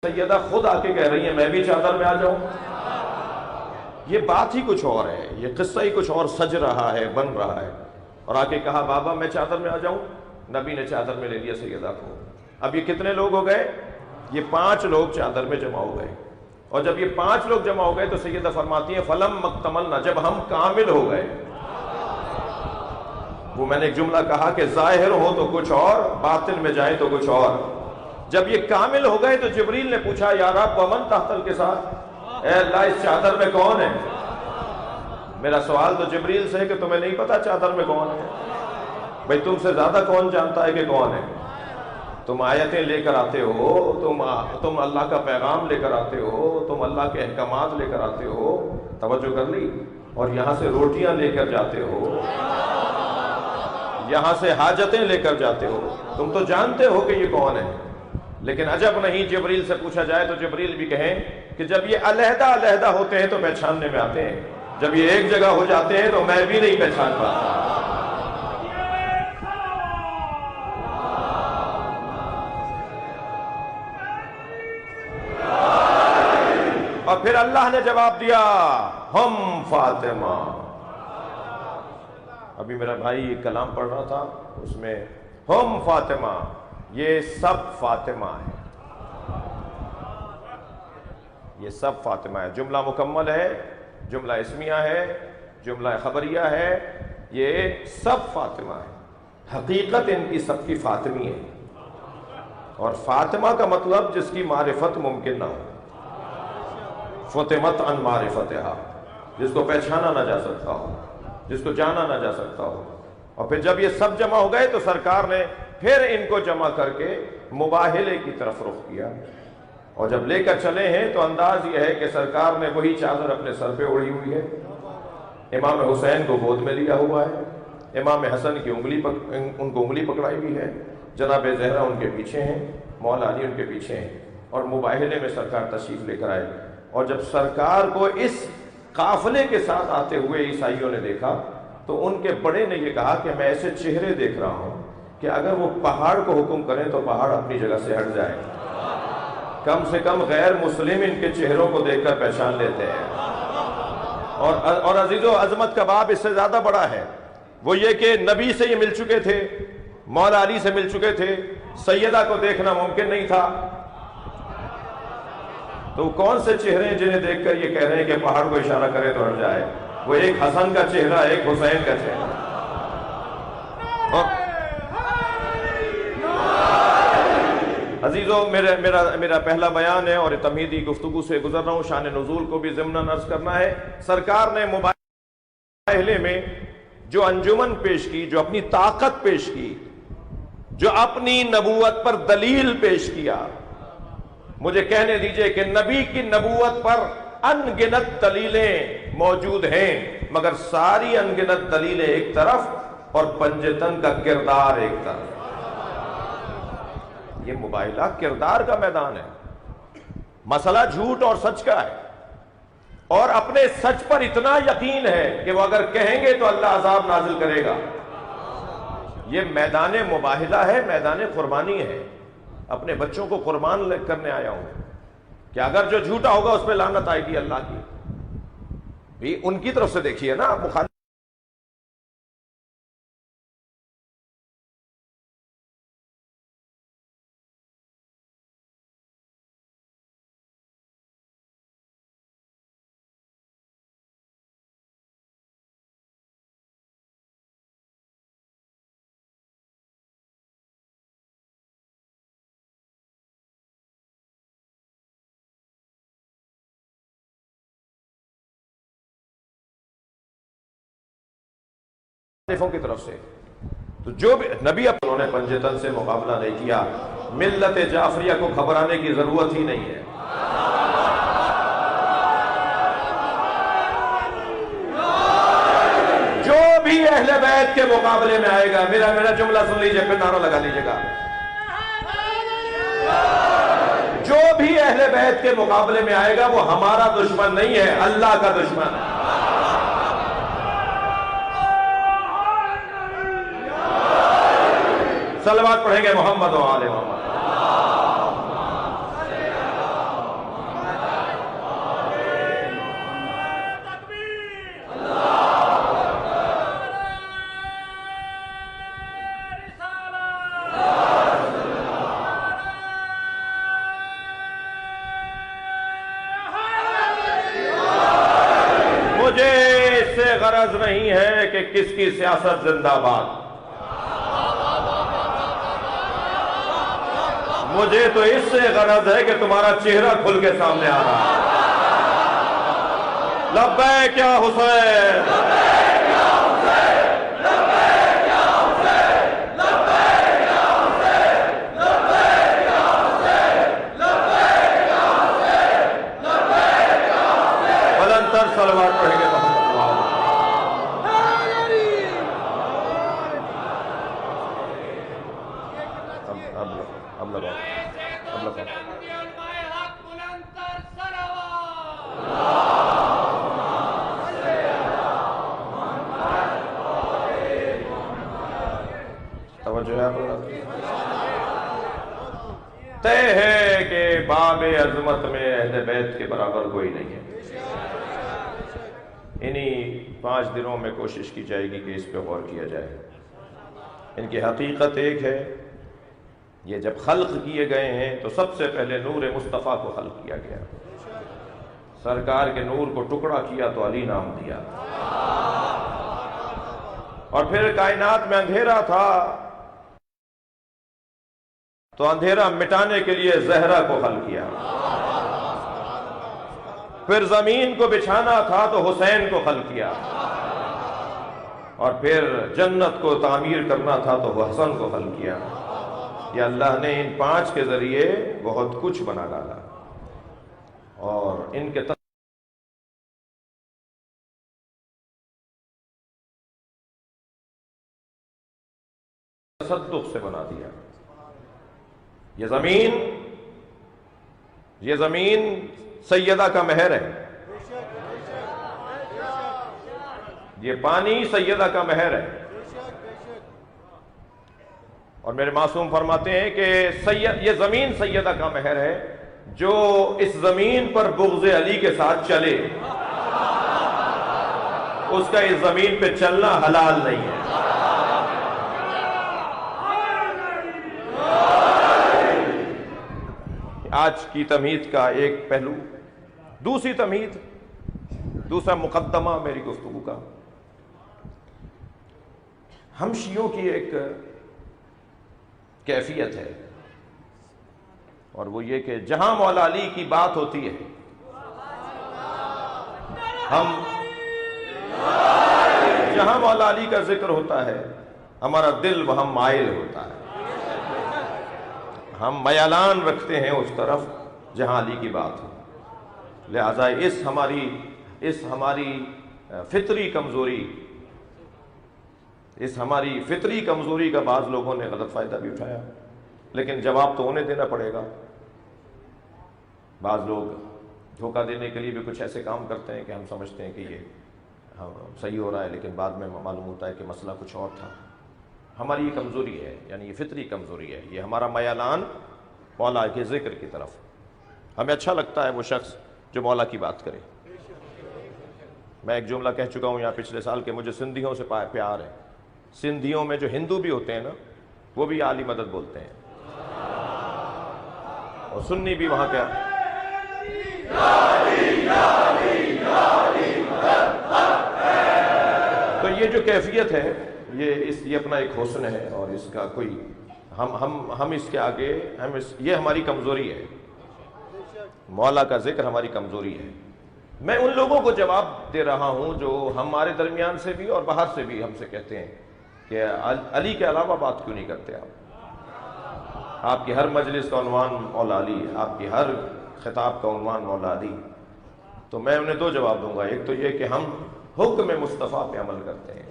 سیدہ خود آ کے کہہ رہی ہیں میں بھی چادر میں آ جاؤں. یہ بات ہی کچھ اور ہے، یہ قصہ ہی کچھ اور سج رہا ہے، بن رہا ہے. اور آ کے کہا بابا میں چادر میں آ جاؤں. نبی نے چادر میں لے لیا سیدہ کو. اب یہ کتنے لوگ ہو گئے؟ یہ 5 لوگ چادر میں جمع ہو گئے. اور جب یہ 5 لوگ جمع ہو گئے تو سیدہ فرماتی ہیں فلم مکتملنا، جب ہم کامل ہو گئے. وہ میں نے ایک جملہ کہا کہ ظاہر ہو تو کچھ اور، باطن میں جائیں تو کچھ اور. جب یہ کامل ہو گئے تو جبریل نے پوچھا یا رب ومن تحت الکساء، اے اللہ اس چادر میں کون ہے؟ میرا سوال تو جبریل سے ہے کہ تمہیں نہیں پتا چادر میں کون ہے؟ بھئی تم سے زیادہ کون جانتا ہے کہ کون ہے؟ تم آیتیں لے کر آتے ہو، تم اللہ کا پیغام لے کر آتے ہو، تم اللہ کے احکامات لے کر آتے ہو، توجہ کر لی، اور یہاں سے روٹیاں لے کر جاتے ہو، یہاں سے حاجتیں لے کر جاتے ہو، تم تو جانتے ہو کہ یہ کون ہے. لیکن عجب نہیں، جبریل سے پوچھا جائے تو جبریل بھی کہیں کہ جب یہ علیحدہ علیحدہ ہوتے ہیں تو پہچاننے میں آتے ہیں، جب یہ ایک جگہ ہو جاتے ہیں تو میں بھی نہیں پہچان پاتا. اور پھر اللہ نے جواب دیا ہم فاطمہ. ابھی میرا بھائی ایک کلام پڑھ رہا تھا، اس میں ہم فاطمہ، یہ سب فاطمہ ہے، یہ سب فاطمہ ہے. جملہ مکمل ہے، جملہ اسمیہ ہے، جملہ خبریہ ہے، یہ سب فاطمہ ہے. حقیقت ان کی سب کی فاطمی ہے. اور فاطمہ کا مطلب جس کی معرفت ممکن نہ ہو، فطمت عن معرفتہا، جس کو پہچانا نہ جا سکتا ہو، جس کو جانا نہ جا سکتا ہو. اور پھر جب یہ سب جمع ہو گئے تو سرکار نے پھر ان کو جمع کر کے مباہلے کی طرف رخ کیا. اور جب لے کر چلے ہیں تو انداز یہ ہے کہ سرکار نے وہی چادر اپنے سر پہ اوڑھی ہوئی ہے، امام حسین کو گود میں لیا ہوا ہے، امام حسن کی ان کو انگلی پکڑائی ہوئی ہے، جناب زہرا ان کے پیچھے ہیں، مولا علی ان کے پیچھے ہیں، اور مباہلے میں سرکار تشریف لے کر آئے. اور جب سرکار کو اس قافلے کے ساتھ آتے ہوئے عیسائیوں نے دیکھا تو ان کے بڑے نے یہ کہا کہ میں ایسے چہرے دیکھ رہا ہوں کہ اگر وہ پہاڑ کو حکم کریں تو پہاڑ اپنی جگہ سے ہٹ جائے. کم سے کم غیر مسلم ان کے چہروں کو دیکھ کر پہچان لیتے ہیں. اور عزیز و عظمت کا باب اس سے زیادہ بڑا ہے، وہ یہ کہ نبی سے یہ مل چکے تھے، مولا علی سے مل چکے تھے، سیدہ کو دیکھنا ممکن نہیں تھا. تو کون سے چہرے ہیں جنہیں دیکھ کر یہ کہہ رہے ہیں کہ پہاڑ کو اشارہ کرے تو ہٹ جائے؟ وہ ایک حسن کا چہرہ، ایک حسین کا چہرہ. عزیزو میرا پہلا بیان ہے اور تمہیدی گفتگو سے گزر رہا ہوں، شان نزول کو بھی ضمناً عرض کرنا ہے. سرکار نے مباہلے میں جو انجمن پیش کی، جو اپنی طاقت پیش کی، جو اپنی نبوت پر دلیل پیش کیا، مجھے کہنے دیجئے کہ نبی کی نبوت پر ان گنت دلیلیں موجود ہیں، مگر ساری ان گنت دلیلیں ایک طرف اور پنجتن کا کردار ایک طرف. یہ مباہلہ کردار کا میدان ہے. مسئلہ جھوٹ اور سچ کا ہے، اور اپنے سچ پر اتنا یقین ہے کہ وہ اگر کہیں گے تو اللہ عذاب نازل کرے گا. یہ میدان مباہلہ ہے، میدان قربانی ہے. اپنے بچوں کو قربان کرنے آیا ہوں کہ اگر جو جھوٹا ہوگا اس پہ لعنت آئے گی اللہ کی. بھی ان کی طرف سے دیکھیے نا، مخالف کی طرف سے. تو جو بھی نبی انہوں نے پنجتن سے مقابلہ نہیں کیا. ملت جعفریہ کو گھبرانے کی ضرورت ہی نہیں ہے. جو بھی اہل بیت کے مقابلے میں آئے گا، میرا جملہ سن لیجئے پھر نعرہ لگا لیجئے گا، جو بھی اہل بیت کے مقابلے میں آئے گا وہ ہمارا دشمن نہیں ہے، اللہ کا دشمن ہے. صلوات پڑھیں گے محمد و آل محمد. غرض نہیں ہے کہ کس کی سیاست زندہ باد، مجھے تو اس سے غرض ہے کہ تمہارا چہرہ کھل کے سامنے آ رہا ہے۔ لبیک یا حسین، بلندتر صلوات پڑھیں گے اب لگاؤ طے ہے کہ باب عظمت میں اہل بیت کے برابر کوئی نہیں ہے۔ انہی 5 دنوں میں کوشش کی جائے گی کہ اس پہ غور کیا جائے۔ ان کی حقیقت ایک ہے، یہ جب خلق کیے گئے ہیں تو سب سے پہلے نور مصطفیٰ کو خلق کیا گیا، سرکار کے نور کو ٹکڑا کیا تو علی نام دیا، اور پھر کائنات میں اندھیرا تھا تو اندھیرا مٹانے کے لیے زہرا کو خلق کیا، پھر زمین کو بچھانا تھا تو حسین کو خلق کیا، اور پھر جنت کو تعمیر کرنا تھا تو حسن کو خلق کیا۔ یہ اللہ نے ان 5 کے ذریعے بہت کچھ بنا ڈالا، اور ان کے تصدق سے بنا دیا۔ یہ زمین سیدہ کا مہر ہے، یہ پانی سیدہ کا مہر ہے، اور میرے معصوم فرماتے ہیں کہ یہ زمین سیدہ کا مہر ہے، جو اس زمین پر بغض علی کے ساتھ چلے اس کا اس زمین پہ چلنا حلال نہیں ہے۔ آج کی تمہید کا ایک پہلو، دوسری تمہید، دوسرا مقدمہ میری گفتگو کا، ہم شیعوں کی ایک کیفیت ہے، اور وہ یہ کہ جہاں مولا علی کی بات ہوتی ہے جہاں مولا علی کا ذکر ہوتا ہے ہمارا دل وہاں مائل ہوتا ہے، ہم میلان رکھتے ہیں اس طرف جہاں علی کی بات ہو۔ لہذا اس ہماری فطری کمزوری کا بعض لوگوں نے غلط فائدہ بھی اٹھایا، لیکن جواب تو انہیں دینا پڑے گا۔ بعض لوگ دھوکہ دینے کے لیے بھی کچھ ایسے کام کرتے ہیں کہ ہم سمجھتے ہیں کہ یہ صحیح ہو رہا ہے، لیکن بعد میں معلوم ہوتا ہے کہ مسئلہ کچھ اور تھا۔ ہماری یہ کمزوری ہے، یعنی یہ فطری کمزوری ہے، یہ ہمارا میلان مولا کے ذکر کی طرف۔ ہمیں اچھا لگتا ہے وہ شخص جو مولا کی بات کرے۔ میں ایک جملہ کہہ چکا ہوں یہاں پچھلے سال کہ مجھے سندھیوں سے پیار ہے۔ سندھیوں میں جو ہندو بھی ہوتے ہیں نا، وہ بھی علی مدد بولتے ہیں، اور سنی بھی وہاں کیا، تو یہ جو کیفیت ہے یہ اپنا ایک حسن ہے، اور اس کا کوئی ہم اس کے آگے یہ ہماری کمزوری ہے، مولا کا ذکر ہماری کمزوری ہے۔ میں ان لوگوں کو جواب دے رہا ہوں جو ہمارے درمیان سے بھی اور باہر سے بھی ہم سے کہتے ہیں کہ علی کے علاوہ بات کیوں نہیں کرتے آپ کی ہر مجلس کا عنوان مولا علی ہے، آپ کی ہر خطاب کا عنوان مولا علی۔ تو میں انہیں 2 جواب دوں گا، ایک تو یہ کہ ہم حکم مصطفیٰ پہ عمل کرتے ہیں۔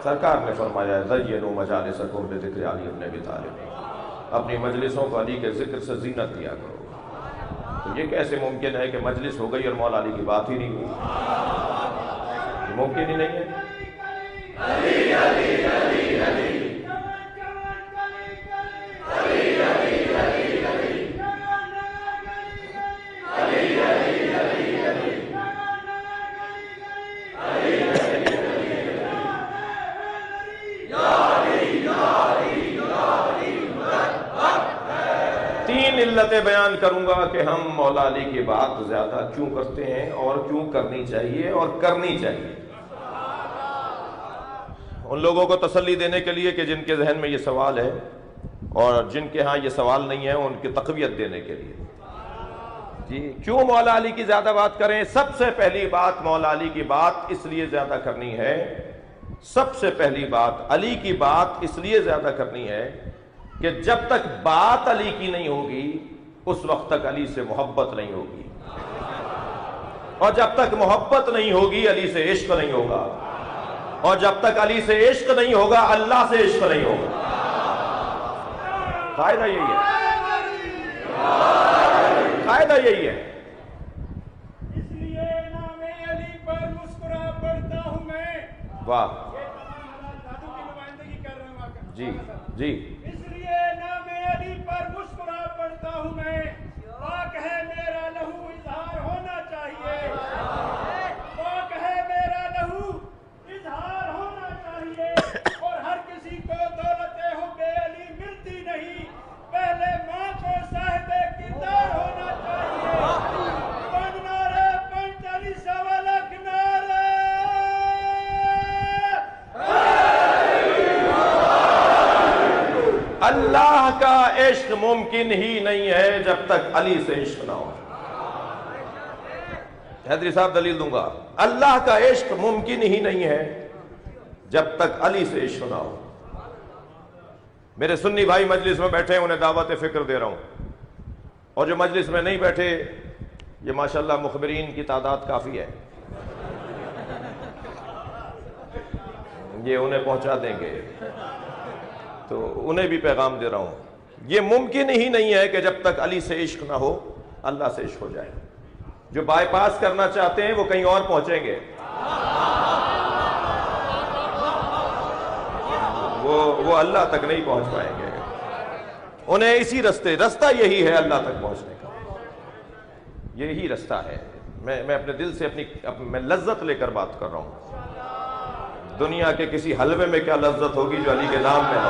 سرکار نے فرمایا ہے زینوا مجالسکم بذکر علی ابن ابی طالب، اپنی مجلسوں کو علی کے ذکر سے زینت دیا کرو۔ تو یہ کیسے ممکن ہے کہ مجلس ہو گئی اور مولا علی کی بات ہی نہیں ہوئی؟ یہ ممکن ہی نہیں ہے۔ علی علی علی علی علتیں بیان کروں گا کہ ہم مولا علی کی بات زیادہ کیوں کرتے ہیں اور کیوں کرنی چاہیے اور کرنی چاہیے، ان لوگوں کو تسلی دینے کے لیے کہ جن کے ذہن میں یہ سوال ہے اور جن کے ہاں یہ سوال نہیں ہے، ان کی تقویت دینے کے لیے۔ جی کیوں مولا علی کی زیادہ بات کریں؟ سب سے پہلی بات مولا علی کی بات اس لیے زیادہ کرنی ہے، سب سے پہلی بات علی کی بات اس لیے زیادہ کرنی ہے کہ جب تک بات علی کی نہیں ہوگی اس وقت تک علی سے محبت نہیں ہوگی، اور جب تک محبت نہیں ہوگی علی سے عشق نہیں ہوگا، اور جب تک علی سے عشق نہیں ہوگا اللہ سے عشق نہیں ہوگا۔ قاعدہ یہی ہے، قاعدہ یہی ہے۔ اس لیے نام علی پر مسکرا پڑتا ہوں میں۔ واہ، دادو کی نمائندگی کر رہا ہوں۔ جی جی، اس لیے نام علی پر مسکرا پڑتا ہوں میں، پاک ہے میرا لہو اظہار ہونا چاہیے، پاک ہے میرا لہو اظہار ہونا چاہیے، اور ہر کسی کو دولت حب علی ملتی نہیں، پہلے ماں کو صاحب کردار ہونا چاہیے۔ پن نعرے 45 لاکھ نعرے۔ اللہ کا عشق ممکن ہی نہیں ہے جب تک علی سے عشق نہ ہو۔ حیدری صاحب دلیل دوں گا، اللہ کا عشق ممکن ہی نہیں ہے جب تک علی سے عشق نہ ہو۔ میرے سنی بھائی مجلس میں بیٹھے ہیں، انہیں دعوت فکر دے رہا ہوں، اور جو مجلس میں نہیں بیٹھے یہ ماشاءاللہ مخبرین کی تعداد کافی ہے، یہ انہیں پہنچا دیں گے، تو انہیں بھی پیغام دے رہا ہوں، یہ ممکن ہی نہیں ہے کہ جب تک علی سے عشق نہ ہو اللہ سے عشق ہو جائے۔ جو بائی پاس کرنا چاہتے ہیں وہ کہیں اور پہنچیں گے، وہ اللہ تک نہیں پہنچ پائیں گے، انہیں اسی رستہ یہی ہے اللہ تک پہنچنے کا، یہی رستہ ہے۔ میں اپنے دل سے میں لذت لے کر بات کر رہا ہوں، دنیا کے کسی حلوے میں کیا لذت ہوگی جو علی کے نام میں ہے۔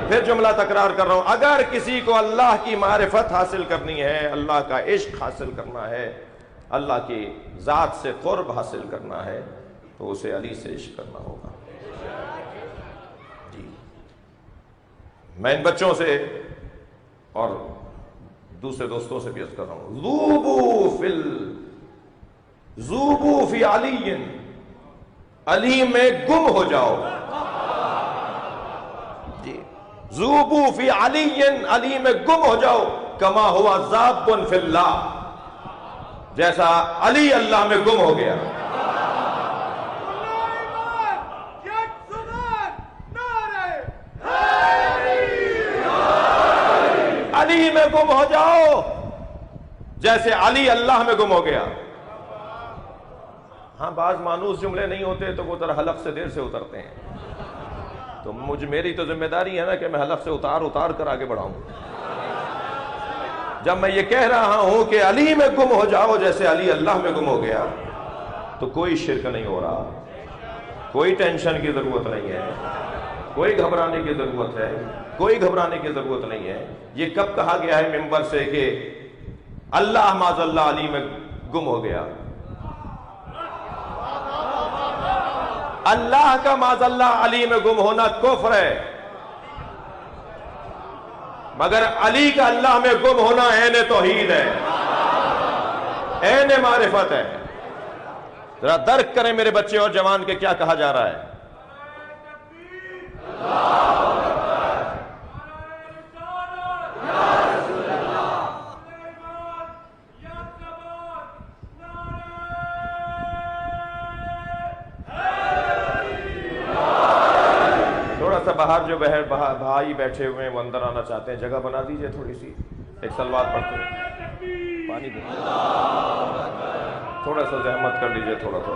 پھر جملہ تکرار کر رہا ہوں، اگر کسی کو اللہ کی معرفت حاصل کرنی ہے، اللہ کا عشق حاصل کرنا ہے، اللہ کی ذات سے قرب حاصل کرنا ہے، تو اسے علی سے عشق کرنا ہوگا۔ جی میں ان بچوں سے اور دوسرے دوستوں سے بھی عرض کر رہا ہوں، ذوبوا فی علی، علی میں گم ہو جاؤ۔ جی ذوبوا فی علی، علی میں گم ہو جاؤ، کما ہوا ذاب فی اللہ، جیسا علی اللہ میں گم ہو گیا۔ علی میں گم ہو جاؤ جیسے علی اللہ میں گم ہو گیا۔ ہاں بعض مانوس جملے نہیں ہوتے تو وہ ذرا حلق سے دیر سے اترتے ہیں، تو میری تو ذمہ داری ہے نا کہ میں حلق سے اتار کر آگے بڑھاؤں۔ جب میں یہ کہہ رہا ہوں کہ علی میں گم ہو جاؤ جیسے علی اللہ میں گم ہو گیا، تو کوئی شرک نہیں ہو رہا، کوئی ٹینشن کی ضرورت نہیں ہے، کوئی گھبرانے کی ضرورت ہے، کوئی گھبرانے کی ضرورت نہیں ہے۔ یہ کب کہا گیا ہے منبر سے کہ اللہ معاذ اللہ علی میں گم ہو گیا؟ اللہ کا معاذ اللہ علی میں گم ہونا کفر ہے، مگر علی کا اللہ میں گم ہونا عین توحید ہے، عین معرفت ہے۔ ذرا درک کریں میرے بچے اور جوان کہ کیا کہا جا رہا ہے۔ باہر جو بھائی بیٹھے ہوئے ہیں وہ اندر آنا چاہتے ہیں، جگہ بنا دیجئے تھوڑی سی، ایک سلوات پڑھتے ہیں، پانی دیں، تھوڑا سا زحمت کر لیجئے، تھوڑا سا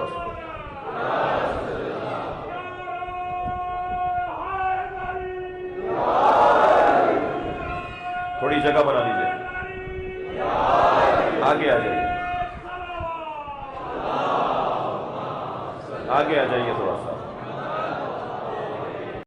تھوڑی جگہ بنا لیجئے، آگے آ جائیے، آگے آ جائیے تھوڑا سا۔